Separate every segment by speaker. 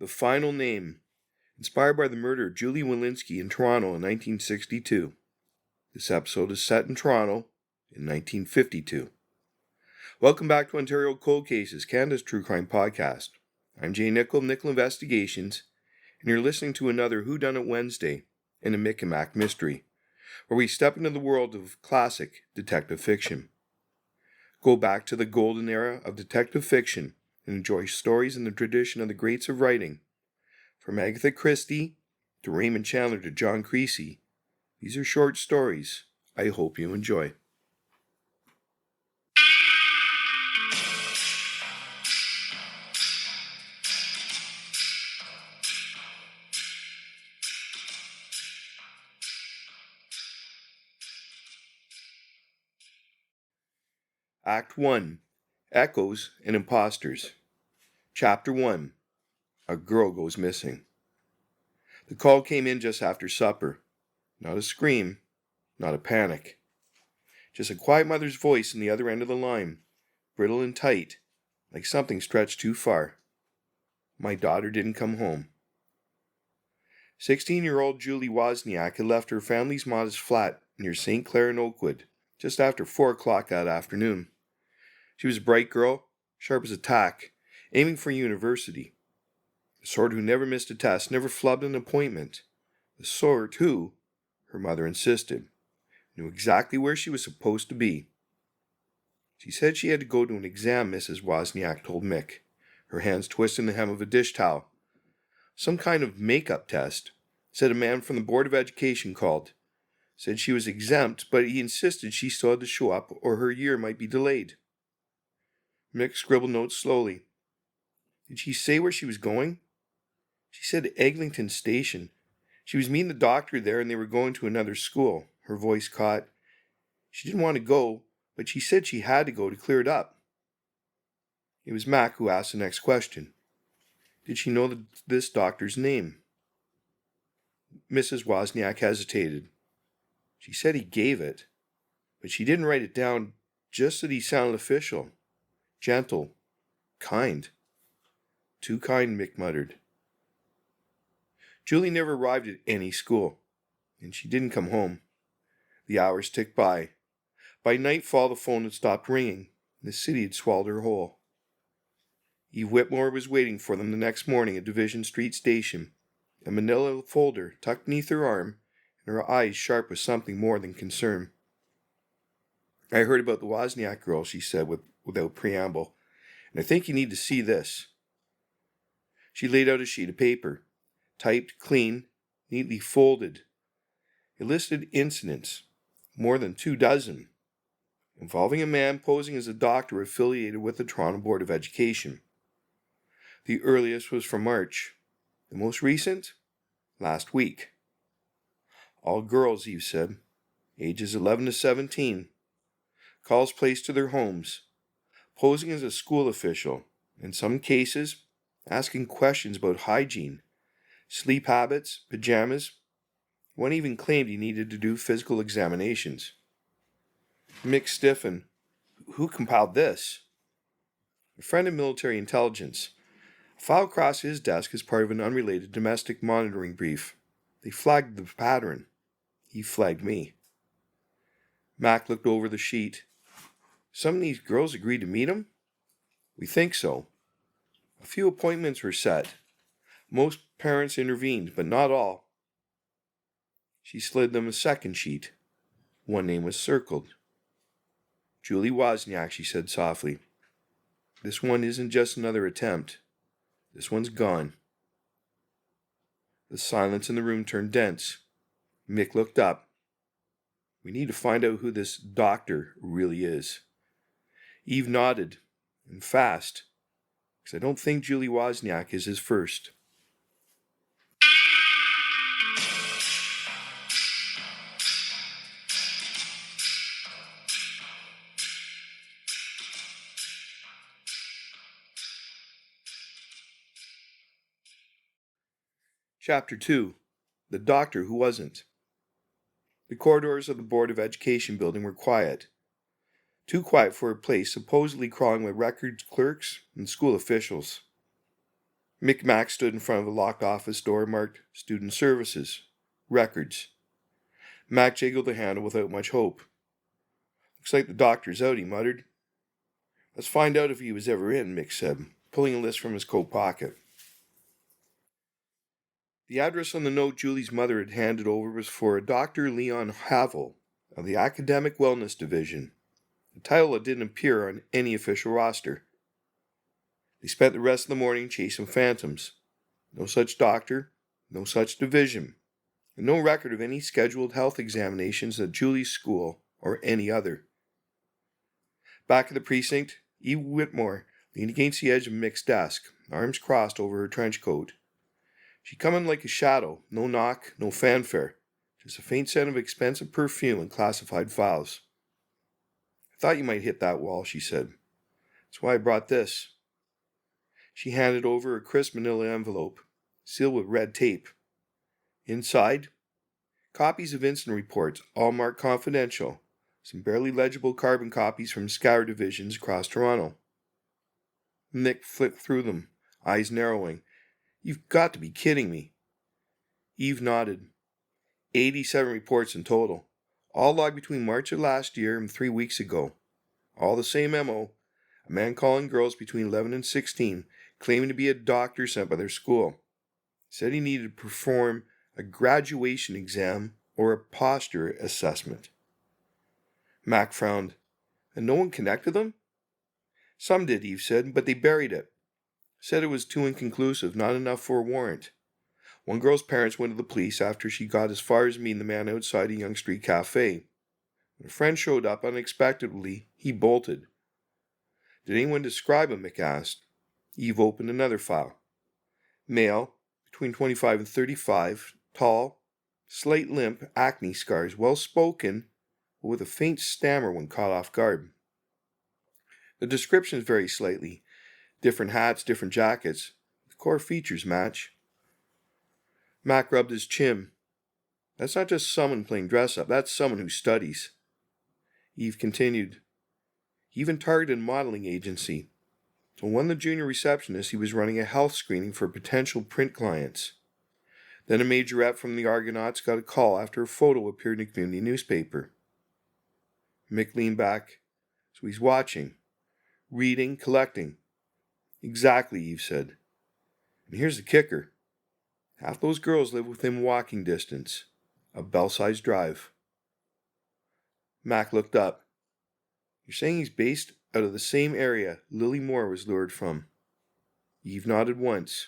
Speaker 1: The Final Name, inspired by the murder of Julie Wolanski in Toronto in 1962. This episode is set in Toronto in 1952. Welcome back to Ontario Cold Cases, Canada's true crime podcast. I'm Jay Nickel of Nickel Investigations, and you're listening to another Whodunit Wednesday in a Mick Mack mystery, where we step into the world of classic detective fiction. Go back to the golden era of detective fiction and enjoy stories in the tradition of the greats of writing. From Agatha Christie to Raymond Chandler to John Creasey, these are short stories I hope you enjoy. Act 1. Echoes and Imposters. Chapter 1. A Girl Goes Missing. The call came in just after supper. Not a scream, not a panic. Just a quiet mother's voice in the other end of the line, brittle and tight, like something stretched too far. My daughter didn't come home. 16-year-old Julie Wozniak had left her family's modest flat near St. Clair in Oakwood just after 4 o'clock that afternoon. She was a bright girl, sharp as a tack, aiming for university. The sort who never missed a test, never flubbed an appointment. The sort who, her mother insisted, knew exactly where she was supposed to be. She said she had to go to an exam, Mrs. Wozniak told Mick, her hands twisting the hem of a dish towel. Some kind of make-up test, said a man from the Board of Education called. Said she was exempt, but he insisted she still had to show up or her year might be delayed. Mick scribbled notes slowly. Did she say where she was going? She said Eglinton Station. She was meeting the doctor there and they were going to another school. Her voice caught. She didn't want to go, but she said she had to go to clear it up. It was Mack who asked the next question. Did she know this doctor's name? Mrs. Wozniak hesitated. She said he gave it, but she didn't write it down, just that he sounded official. Gentle. Kind. Too kind, Mick muttered. Julie never arrived at any school, and she didn't come home. The hours ticked by. By nightfall, the phone had stopped ringing, and the city had swallowed her whole. Eve Whitmore was waiting for them the next morning at Division Street Station, a manila folder tucked beneath her arm, and her eyes sharp with something more than concern. I heard about the Wozniak girl, she said without preamble, and I think you need to see this. She laid out a sheet of paper, typed, clean, neatly folded. It listed incidents, more than 24, involving a man posing as a doctor affiliated with the Toronto Board of Education. The earliest was from March. The most recent? Last week. All girls, Eve said, ages 11 to 17. Calls placed to their homes, posing as a school official, in some cases, asking questions about hygiene, sleep habits, pajamas. One even claimed he needed to do physical examinations. Mick stiffened. Who compiled this? A friend of military intelligence. A file crossed his desk as part of an unrelated domestic monitoring brief. They flagged the pattern. He flagged me. Mack looked over the sheet. Some of these girls agreed to meet him? We think so. A few appointments were set. Most parents intervened, but not all. She slid them a second sheet. One name was circled. Julie Wozniak, she said softly. This one isn't just another attempt. This one's gone. The silence in the room turned dense. Mick looked up. We need to find out who this doctor really is. Eve nodded, and fast, because I don't think Julie Wozniak is his first. Chapter 2. The Doctor Who Wasn't. The corridors of the Board of Education building were quiet. Too quiet for a place supposedly crawling with records clerks and school officials. Mick Mack stood in front of a locked office door marked Student Services, Records. Mack jiggled the handle without much hope. Looks like the doctor's out, he muttered. Let's find out if he was ever in, Mick said, pulling a list from his coat pocket. The address on the note Julie's mother had handed over was for a Dr. Leon Havel of the Academic Wellness Division, a title that didn't appear on any official roster. They spent the rest of the morning chasing phantoms. No such doctor, no such division, and no record of any scheduled health examinations at Julie's school or any other. Back at the precinct, Eve Whitmore leaned against the edge of Mick's desk, arms crossed over her trench coat. She come in like a shadow, no knock, no fanfare, just a faint scent of expensive perfume and classified files. I thought you might hit that wall, she said. That's why I brought this. She handed over a crisp manila envelope, sealed with red tape. Inside, copies of incident reports, all marked confidential, some barely legible carbon copies from scour divisions across Toronto. Mick flipped through them, eyes narrowing. You've got to be kidding me. Eve nodded. 87 reports in total, all logged between March of last year and 3 weeks ago. All the same MO, a man calling girls between 11 and 16, claiming to be a doctor sent by their school. Said he needed to perform a graduation exam or a posture assessment. Mac frowned. And no one connected them? Some did, Eve said, but they buried it. Said it was too inconclusive, not enough for a warrant. One girl's parents went to the police after she got as far as meeting the man outside a Yonge Street cafe. When a friend showed up unexpectedly, he bolted. Did anyone describe him, Mick asked. Eve opened another file. Male, between 25 and 35, tall, slight limp, acne scars, well-spoken, but with a faint stammer when caught off guard. The descriptions vary slightly. Different hats, different jackets. The core features match. Mac rubbed his chin. That's not just someone playing dress-up. That's someone who studies. Eve continued. He even targeted a modeling agency. To one of the junior receptionists, he was running a health screening for potential print clients. Then a majorette from the Argonauts got a call after a photo appeared in a community newspaper. Mick leaned back. So he's watching. Reading, collecting. Exactly, Eve said. And here's the kicker. Half those girls live within walking distance of Belsize Drive. Mac looked up. You're saying he's based out of the same area Lily Moore was lured from? Eve nodded once.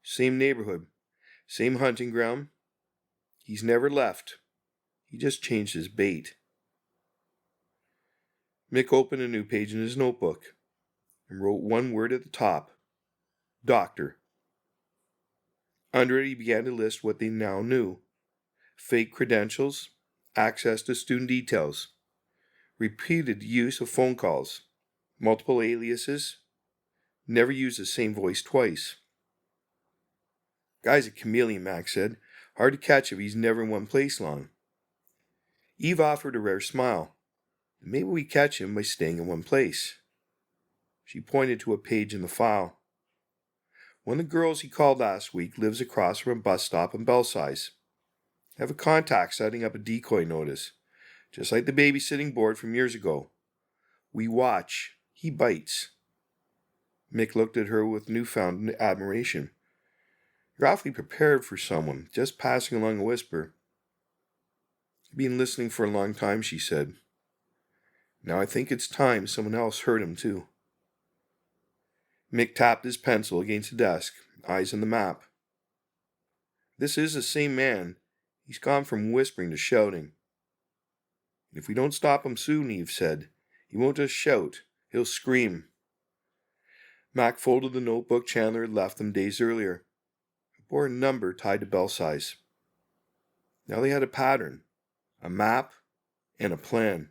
Speaker 1: Same neighborhood, same hunting ground. He's never left. He just changed his bait. Mick opened a new page in his notebook and wrote one word at the top. Doctor. Under it, he began to list what they now knew. Fake credentials, access to student details, repeated use of phone calls, multiple aliases, never used the same voice twice. Guy's a chameleon, Mac said. Hard to catch if he's never in one place long. Eve offered a rare smile. Maybe we catch him by staying in one place. She pointed to a page in the file. One of the girls he called last week lives across from a bus stop in Belsize. I have a contact setting up a decoy notice, just like the babysitting board from years ago. We watch. He bites. Mick looked at her with newfound admiration. You're awfully prepared for someone, just passing along a whisper. I've been listening for a long time, she said. Now I think it's time someone else heard him too. Mick tapped his pencil against the desk, eyes on the map. This is the same man. He's gone from whispering to shouting. If we don't stop him soon, Eve said, he won't just shout, he'll scream. Mac folded the notebook Chandler had left them days earlier. It bore a number tied to Belsize. Now they had a pattern, a map, and a plan.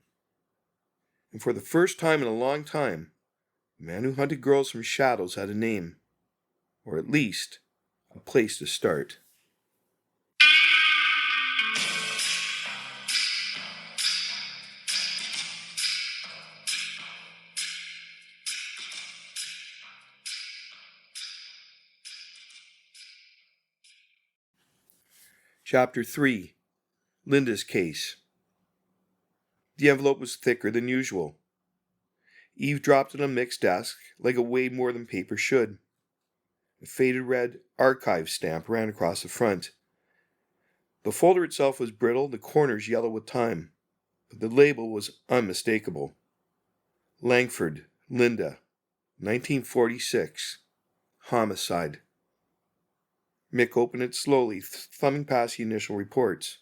Speaker 1: And for the first time in a long time, the man who hunted girls from shadows had a name, or at least a place to start. Chapter 3. Linda's Case. The envelope was thicker than usual. Eve dropped it on Mick's desk like it weighed more than paper should. A faded red archive stamp ran across the front. The folder itself was brittle, the corners yellow with time, but the label was unmistakable. Langford, Linda, 1946. Homicide. Mick opened it slowly, thumbing past the initial reports.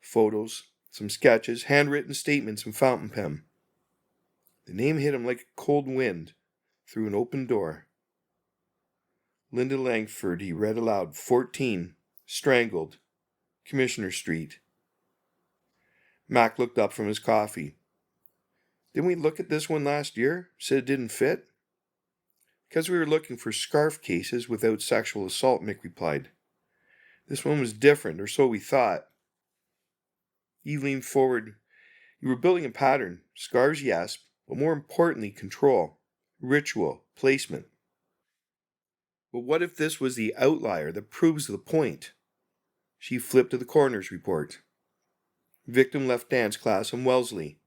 Speaker 1: Photos, some sketches, handwritten statements, and fountain pen. The name hit him like a cold wind through an open door. Linda Langford, he read aloud, 14, strangled, Commissioner Street. Mac looked up from his coffee. Didn't we look at this one last year? Said it didn't fit? Because we were looking for scarf cases without sexual assault, Mick replied. This one was different, or so we thought. Eve leaned forward. You were building a pattern. Scarves, yes, but more importantly, control, ritual, placement. But what if this was the outlier that proves the point? She flipped to the coroner's report. Victim left dance class in Wellesley.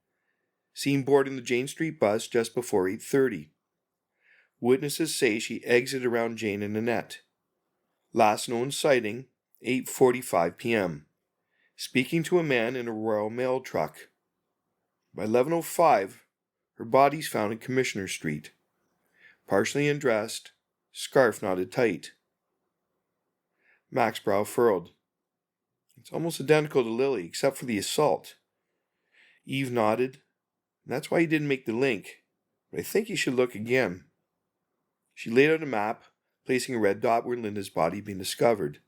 Speaker 1: Seen boarding the Jane Street bus just before 8:30. Witnesses say she exited around Jane and Annette. Last known sighting, 8:45 p.m. Speaking to a man in a Royal Mail truck. By 11:05, her body's found in Commissioner Street. Partially undressed, scarf knotted tight. Mac's brow furrowed. It's almost identical to Lily, except for the assault. Eve nodded. That's why he didn't make the link, but I think he should look again. She laid out a map, placing a red dot where Linda's body had been discovered,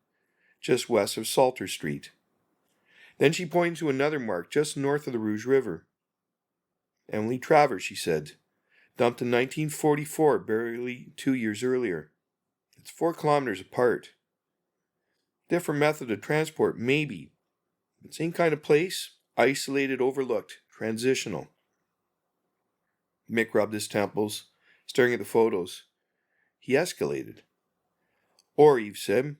Speaker 1: just west of Salter Street. Then she pointed to another mark just north of the Rouge River. Emily Travers, she said, dumped in 1944, barely 2 years earlier. It's 4 kilometers apart. Different method of transport, maybe. But same kind of place, isolated, overlooked, transitional. Mick rubbed his temples, staring at the photos. He escalated. Or, Eve said,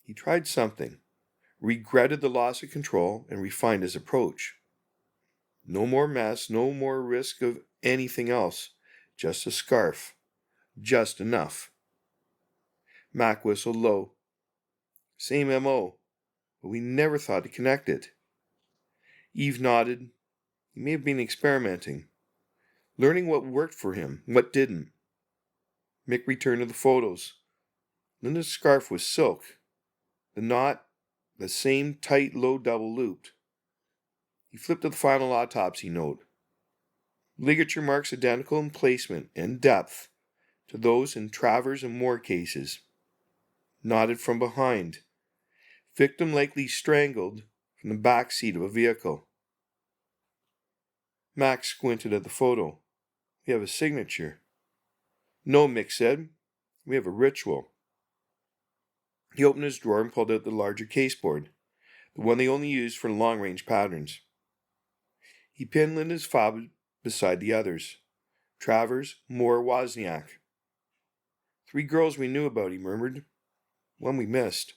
Speaker 1: he tried something, regretted the loss of control, and refined his approach. No more mess, no more risk of anything else. Just a scarf. Just enough. Mac whistled low. Same M.O., but we never thought to connect it. Eve nodded. He may have been experimenting. Learning what worked for him, what didn't. Mick returned to the photos. Linda's scarf was silk. The knot, the same tight, low double looped. He flipped to the final autopsy note. Ligature marks identical in placement and depth to those in Travers and Moore cases. Knotted from behind. Victim likely strangled from the back seat of a vehicle. Max squinted at the photo. We have a signature. No, Mick said. We have a ritual. He opened his drawer and pulled out the larger caseboard, the one they only used for long-range patterns. He pinned Linda's fob beside the others. Travers, Moore, Wozniak. 3 girls we knew about, he murmured. One we missed.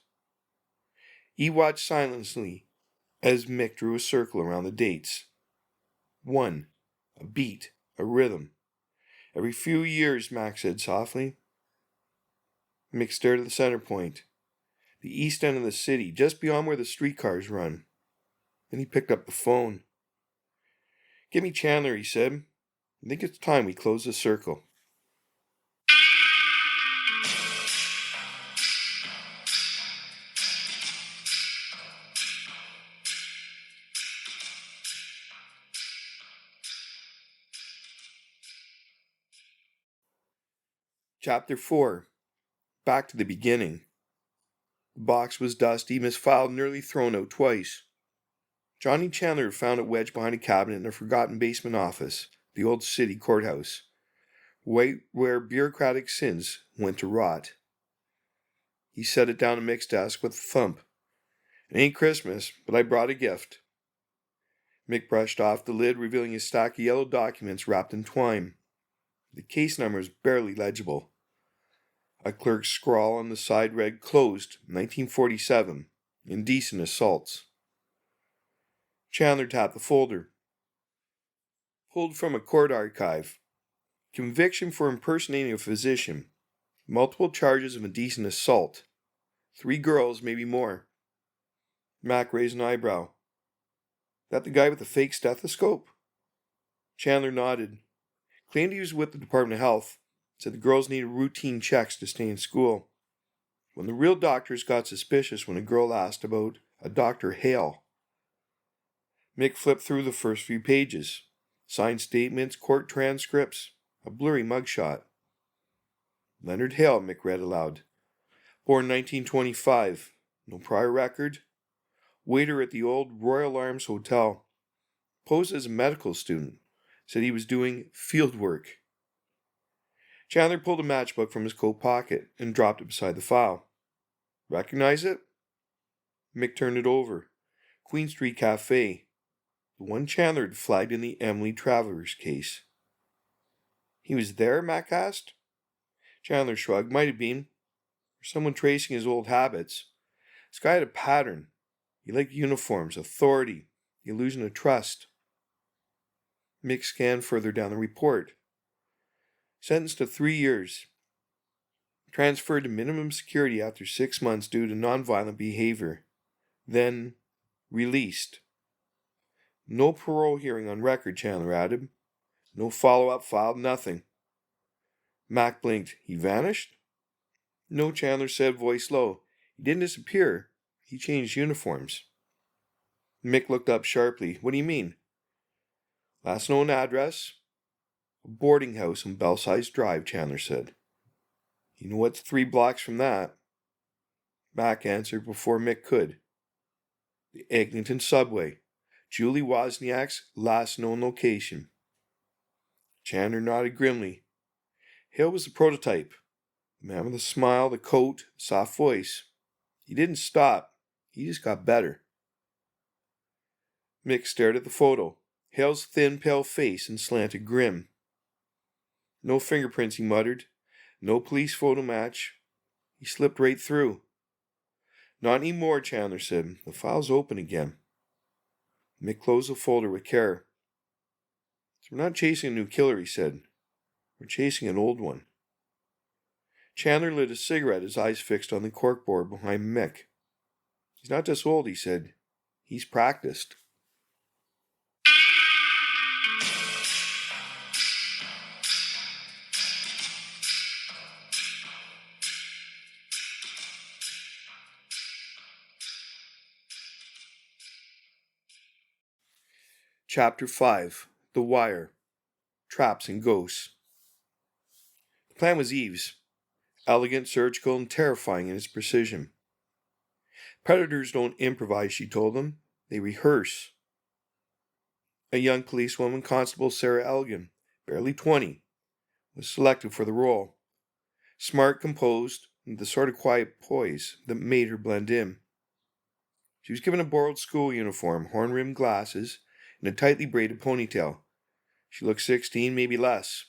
Speaker 1: He watched silently as Mick drew a circle around the dates. 1. A beat, a rhythm. Every few years, Max said softly. Mick stared at the center point, the east end of the city, just beyond where the streetcars run. Then he picked up the phone. Give me Chandler, he said. I think it's time we close the circle. Chapter 4. Back to the beginning. The box was dusty, misfiled, nearly thrown out twice. Johnny Chandler found it wedged behind a cabinet in a forgotten basement office, the old city courthouse, where bureaucratic sins went to rot. He set it down on Mick's desk with a thump. It ain't Christmas, but I brought a gift. Mick brushed off the lid, revealing a stack of yellow documents wrapped in twine. The case number is barely legible. A clerk's scrawl on the side read, Closed, 1947. Indecent assaults. Chandler tapped the folder. Pulled from a court archive. Conviction for impersonating a physician. Multiple charges of indecent assault. 3 girls, maybe more. Mack raised an eyebrow. That the guy with the fake stethoscope? Chandler nodded. Claimed he was with the Department of Health. Said the girls needed routine checks to stay in school. When the real doctors got suspicious when a girl asked about a Dr. Hale. Mick flipped through the first few pages. Signed statements, court transcripts, a blurry mugshot. Leonard Hale, Mick read aloud. Born 1925. No prior record. Waiter at the old Royal Arms Hotel. Posed as a medical student. Said he was doing field work. Chandler pulled a matchbook from his coat pocket and dropped it beside the file. Recognize it? Mick turned it over. Queen Street Cafe. The one Chandler had flagged in the Emily Travers case. He was there, Mack asked. Chandler shrugged. Might have been. Or someone tracing his old habits. This guy had a pattern. He liked uniforms, authority, the illusion of trust. Mick scanned further down the report. Sentenced to 3 years. Transferred to minimum security after 6 months due to nonviolent behavior. Then released. No parole hearing on record, Chandler added. No follow-up filed, nothing. Mack blinked. He vanished? No, Chandler said, voice low. He didn't disappear. He changed uniforms. Mick looked up sharply. What do you mean? Last known address? A boarding house on Belsize Drive, Chandler said. You know what's 3 blocks from that? Mack answered before Mick could. The Eglinton subway. Julie Wozniak's last known location. Chandler nodded grimly. Hale was the prototype. The man with the smile, the coat, the soft voice. He didn't stop. He just got better. Mick stared at the photo. Hale's thin, pale face and slanted grin. No fingerprints, he muttered. No police photo match. He slipped right through. Not anymore, Chandler said. The file's open again. Mick closed the folder with care. So we're not chasing a new killer, he said. We're chasing an old one. Chandler lit a cigarette, his eyes fixed on the corkboard behind Mick. He's not just old, he said. He's practiced. Chapter 5. The Wire. Traps and Ghosts. The plan was Eve's. Elegant, surgical, and terrifying in its precision. Predators don't improvise, she told them. They rehearse. A young policewoman, Constable Sarah Elgin, barely 20, was selected for the role. Smart, composed, and the sort of quiet poise that made her blend in. She was given a borrowed school uniform, horn-rimmed glasses, and a tightly braided ponytail. She looked 16, maybe less.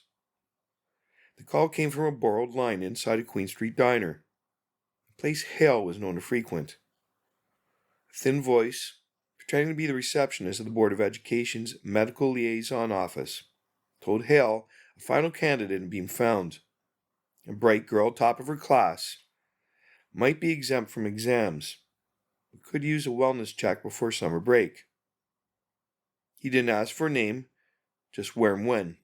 Speaker 1: The call came from a borrowed line inside a Queen Street diner, a place Hale was known to frequent. A thin voice, pretending to be the receptionist of the Board of Education's Medical Liaison Office, told Hale a final candidate had been found. A bright girl, top of her class, might be exempt from exams, but could use a wellness check before summer break. He didn't ask for a name, just where and when.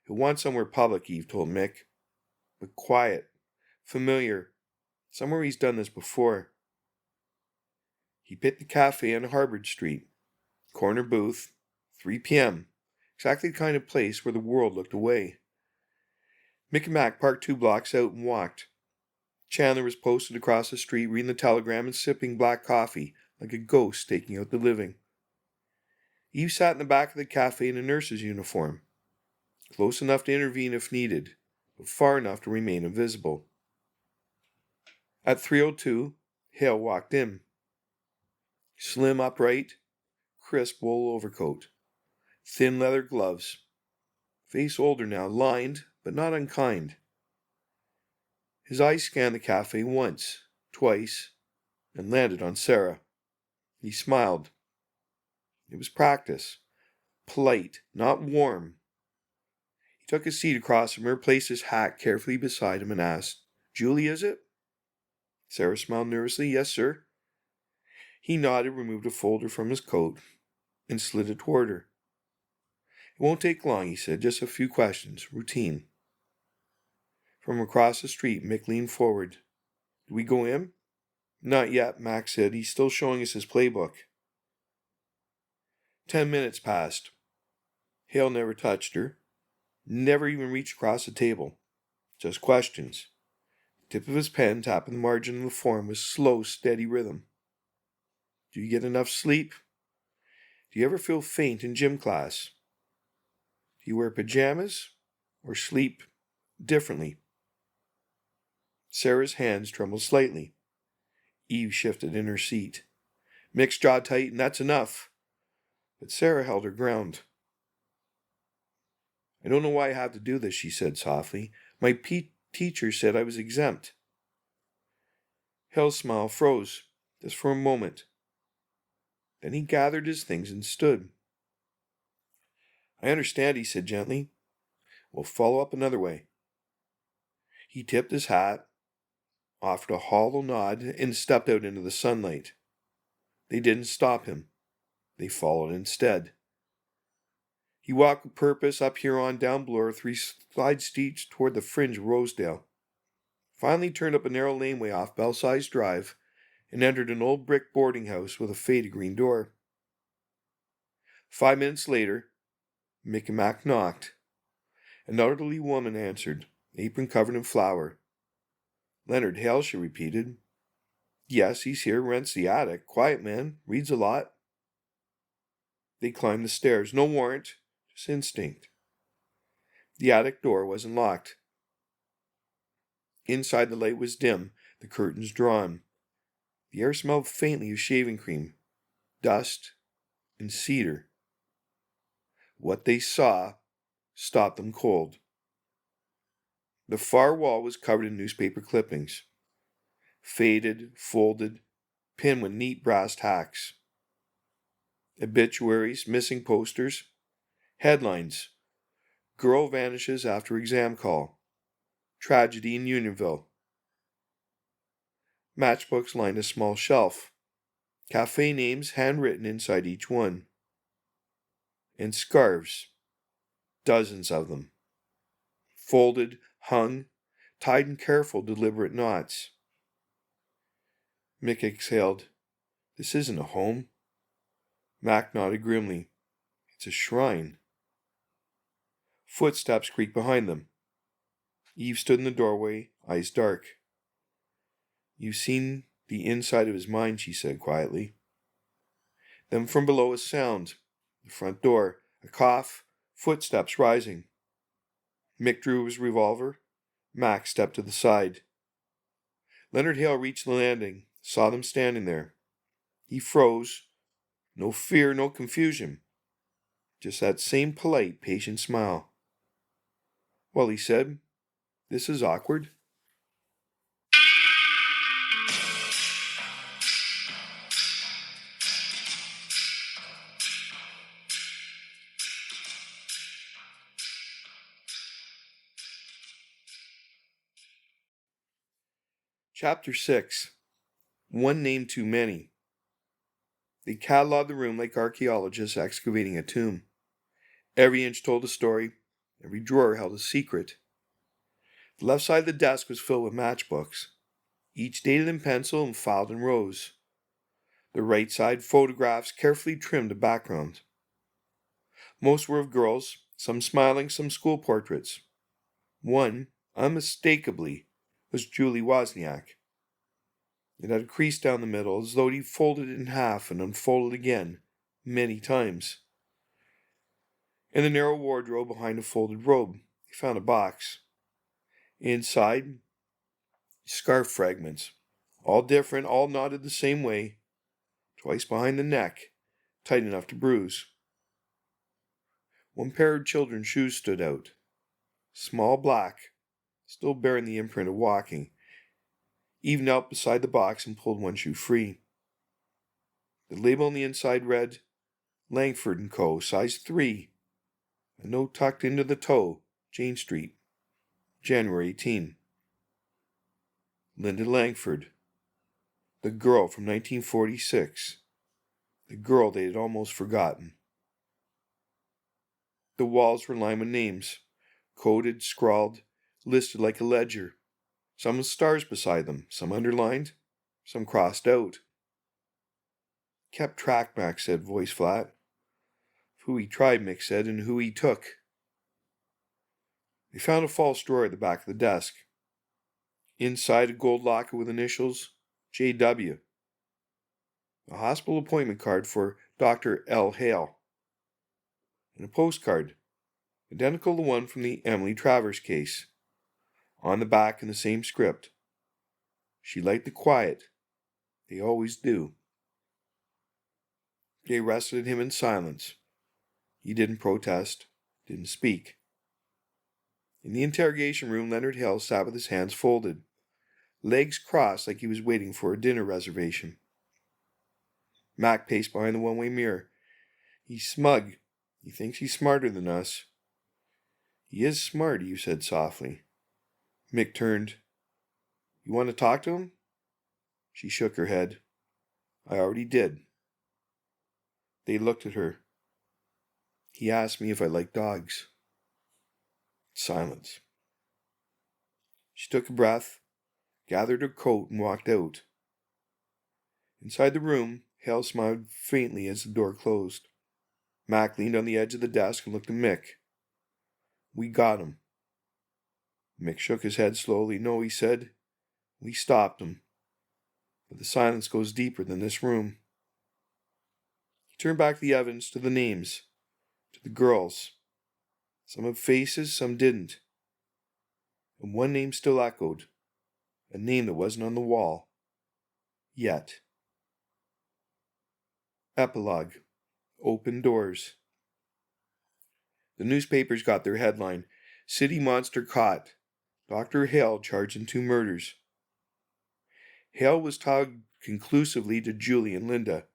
Speaker 1: He'll want somewhere public, Eve told Mick. But quiet, familiar, somewhere he's done this before. He picked the cafe on Harvard Street. Corner booth, 3 p.m. Exactly the kind of place where the world looked away. Mick Mack parked 2 blocks out and walked. Chandler was posted across the street reading the telegram and sipping black coffee like a ghost staking out the living. Eve sat in the back of the cafe in a nurse's uniform, close enough to intervene if needed, but far enough to remain invisible. At 3:02, Hale walked in. Slim, upright, crisp wool overcoat, thin leather gloves, face older now, lined but not unkind. His eyes scanned the cafe once, twice, and landed on Sarah. He smiled. It was practice. Polite, not warm. He took a seat across from her, placed his hat carefully beside him, and asked, "Julie, is it?" Sarah smiled nervously. "Yes, sir." He nodded, removed a folder from his coat, and slid it toward her. "It won't take long," he said. "Just a few questions. Routine." From across the street, Mick leaned forward. "Do we go in?" "Not yet," Mac said. "He's still showing us his playbook." 10 minutes passed. Hale never touched her, never even reached across the table. Just questions. The tip of his pen tapping the margin of the form with slow, steady rhythm. "Do you get enough sleep? Do you ever feel faint in gym class? Do you wear pajamas or sleep differently?" Sarah's hands trembled slightly. Eve shifted in her seat. Mick's jaw tightened. "That's enough." But Sarah held her ground. "I don't know why I have to do this," she said softly. "My teacher said I was exempt." Hale's smile froze, just for a moment. Then he gathered his things and stood. "I understand," he said gently. "We'll follow up another way." He tipped his hat, offered a hollow nod, and stepped out into the sunlight. They didn't stop him. They followed instead. He walked with purpose up Huron, down Bloor, 3 side streets toward the fringe of Rosedale. Finally turned up a narrow laneway off Belsize Drive and entered an old brick boarding house with a faded green door. 5 minutes later, Mick Mack knocked. An elderly woman answered, apron covered in flour. "Leonard Hale," she repeated. "Yes, he's here, rents the attic. Quiet man, reads a lot." They climbed the stairs. No warrant, just instinct. The attic door wasn't locked. Inside, the light was dim, the curtains drawn. The air smelled faintly of shaving cream, dust, and cedar. What they saw stopped them cold. The far wall was covered in newspaper clippings, faded, folded, pinned with neat brass tacks. Obituaries, missing posters, headlines: "Girl vanishes after exam call. Tragedy in Unionville." Matchbooks lined a small shelf, cafe names handwritten inside each one. And scarves, dozens of them, folded, hung, tied in careful, deliberate knots. Mick exhaled. "This isn't a home." Mac nodded grimly. "It's a shrine." Footsteps creaked behind them. Eve stood in the doorway, eyes dark. "You've seen the inside of his mind," she said quietly. Then from below a sound. The front door. A cough. Footsteps rising. Mick drew his revolver. Mac stepped to the side. Leonard Hale reached the landing, saw them standing there. He froze. No fear, no confusion. Just that same polite, patient smile. "Well," he said, "this is awkward." Chapter 6. One Name Too Many. They catalogued the room like archaeologists excavating a tomb. Every inch told a story. Every drawer held a secret. The left side of the desk was filled with matchbooks, each dated in pencil and filed in rows. The right side, photographs carefully trimmed a background. Most were of girls, some smiling, some school portraits. One, unmistakably, was Julie Wozniak. It had a crease down the middle, as though he folded it in half and unfolded again, many times. In the narrow wardrobe behind a folded robe, he found a box. Inside, scarf fragments, all different, all knotted the same way, twice behind the neck, tight enough to bruise. One pair of children's shoes stood out, small black, still bearing the imprint of walking. Eve knelt beside the box and pulled one shoe free. The label on the inside read, Langford & Co., size 3. A note tucked into the toe, Jane Street, January 18. Linda Langford. The girl from 1946. The girl they had almost forgotten. The walls were lined with names, coded, scrawled, listed like a ledger. Some with stars beside them, some underlined, some crossed out. Kept track, Mac said, voice flat. Of who he tried, Mick said, and who he took. They found a false drawer at the back of the desk. Inside, a gold locket with initials, J.W. A hospital appointment card for Dr. L. Hale. And a postcard, identical to the one from the Emily Travers case. On the back in the same script. She liked the quiet. They always do. They arrested him in silence. He didn't protest, didn't speak. In the interrogation room, Leonard Hale sat with his hands folded, legs crossed like he was waiting for a dinner reservation. Mac paced behind the one-way mirror. He's smug. He thinks he's smarter than us. He is smart, Eve said softly. Mick turned. You want to talk to him? She shook her head. I already did. They looked at her. He asked me if I like dogs. Silence. She took a breath, gathered her coat, and walked out. Inside the room, Hale smiled faintly as the door closed. Mac leaned on the edge of the desk and looked at Mick. We got him. Mick shook his head slowly. No, he said. We stopped him. But the silence goes deeper than this room. He turned back the evidence to the names, to the girls. Some had faces, some didn't. And one name still echoed, a name that wasn't on the wall. Yet. Epilogue. Open doors. The newspapers got their headline, City Monster Caught. Dr. Hale charged in 2 murders. Hale was tied conclusively to Julie and Linda.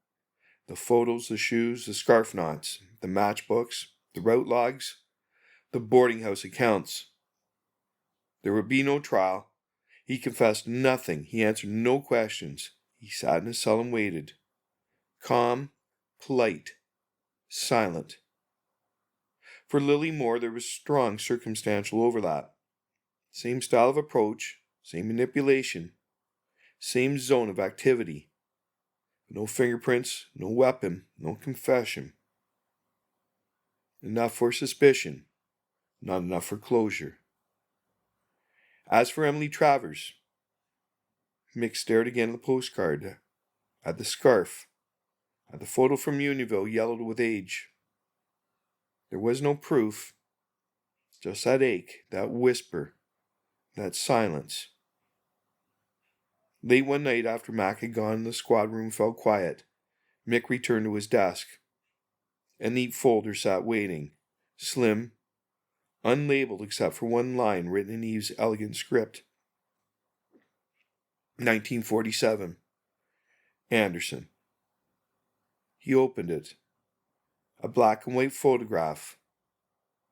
Speaker 1: The photos, the shoes, the scarf knots, the matchbooks, the route logs, the boarding house accounts. There would be no trial. He confessed nothing. He answered no questions. He sat in his cell and waited. Calm, polite, silent. For Lily Moore, there was strong circumstantial overlap. Same style of approach, same manipulation, same zone of activity. No fingerprints, no weapon, no confession. Enough for suspicion, not enough for closure. As for Emily Travers, Mick stared again at the postcard, at the scarf, at the photo from Unionville yellowed with age. There was no proof, just that ache, that whisper, that silence. Late one night after Mac had gone and the squad room fell quiet, Mick returned to his desk. A neat folder sat waiting, slim, unlabeled except for one line written in Eve's elegant script. 1947. Anderson. He opened it. A black and white photograph.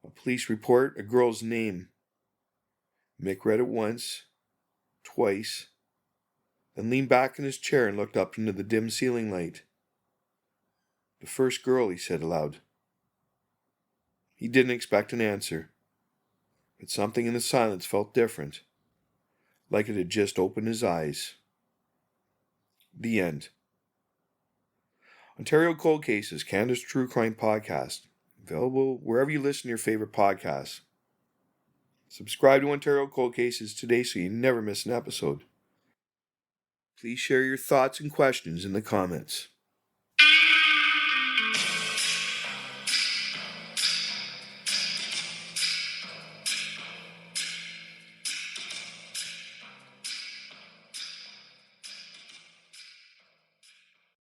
Speaker 1: A police report, a girl's name. Mick read it once, twice, then leaned back in his chair and looked up into the dim ceiling light. The first girl, he said aloud. He didn't expect an answer, but something in the silence felt different, like it had just opened his eyes. The end. Ontario Cold Cases, Canada's True Crime Podcast. Available wherever you listen to your favorite podcasts. Subscribe to Ontario Cold Cases today so you never miss an episode. Please share your thoughts and questions in the comments.